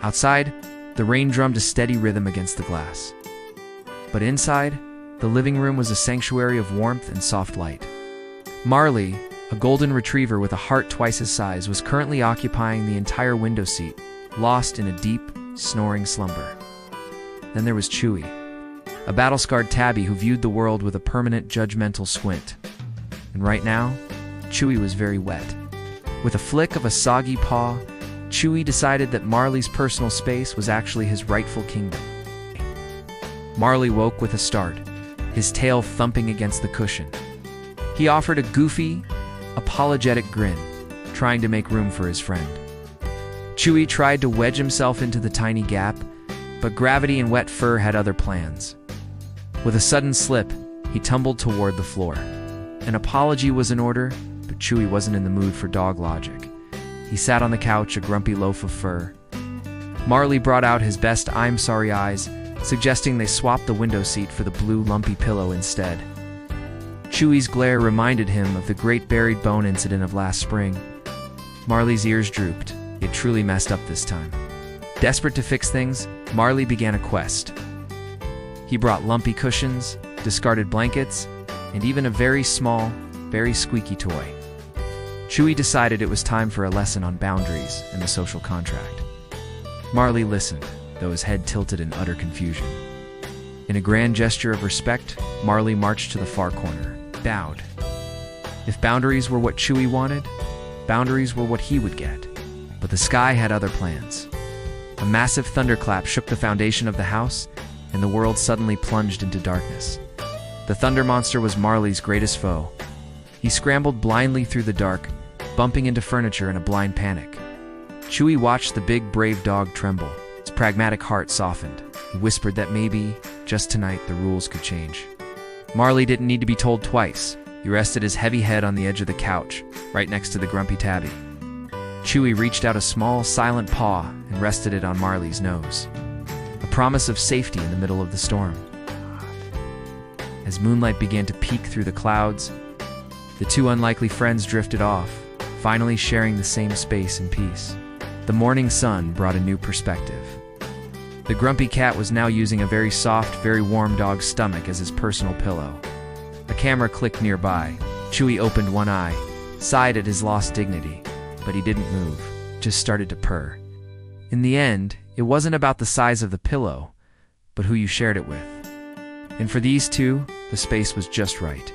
Outside, the rain drummed a steady rhythm against the glass. But inside, the living room was a sanctuary of warmth and soft light. Marley, a golden retriever with a heart twice his size, was currently occupying the entire window seat, lost in a deep, snoring slumber. Then there was Chewie, a battle-scarred tabby who viewed the world with a permanent judgmental squint. And right now, Chewie was very wet. With a flick of a soggy paw, Chewie decided that Marley's personal space was actually his rightful kingdom. Marley woke with a start, his tail thumping against the cushion. He offered a goofy, apologetic grin, trying to make room for his friend. Chewie tried to wedge himself into the tiny gap, but gravity and wet fur had other plans. With a sudden slip, he tumbled toward the floor. An apology was in order, but Chewie wasn't in the mood for dog logic. He sat on the couch, a grumpy loaf of fur. Marley brought out his best "I'm sorry" eyes, suggesting they swap the window seat for the blue lumpy pillow instead. Chewie's glare reminded him of the great buried bone incident of last spring. Marley's ears drooped. It truly messed up this time. Desperate to fix things, Marley began a quest. He brought lumpy cushions, discarded blankets, and even a very small, very squeaky toy. Chewie decided it was time for a lesson on boundaries and the social contract. Marley listened, though his head tilted in utter confusion. In a grand gesture of respect, Marley marched to the far corner, bowed. If boundaries were what Chewie wanted, boundaries were what he would get. But the sky had other plans. A massive thunderclap shook the foundation of the house, and the world suddenly plunged into darkness. The thunder monster was Marley's greatest foe. He scrambled blindly through the dark, bumping into furniture in a blind panic. Chewie watched the big, brave dog tremble. His pragmatic heart softened. He whispered that maybe, just tonight, the rules could change. Marley didn't need to be told twice. He rested his heavy head on the edge of the couch, right next to the grumpy tabby. Chewie reached out a small, silent paw and rested it on Marley's nose. A promise of safety in the middle of the storm. As moonlight began to peek through the clouds, the two unlikely friends drifted off, finally sharing the same space and peace. The morning sun brought a new perspective. The grumpy cat was now using a very soft, very warm dog's stomach as his personal pillow. A camera clicked nearby. Chewie opened one eye, sighed at his lost dignity, but he didn't move, just started to purr. In the end, it wasn't about the size of the pillow, but who you shared it with. And for these two, the space was just right.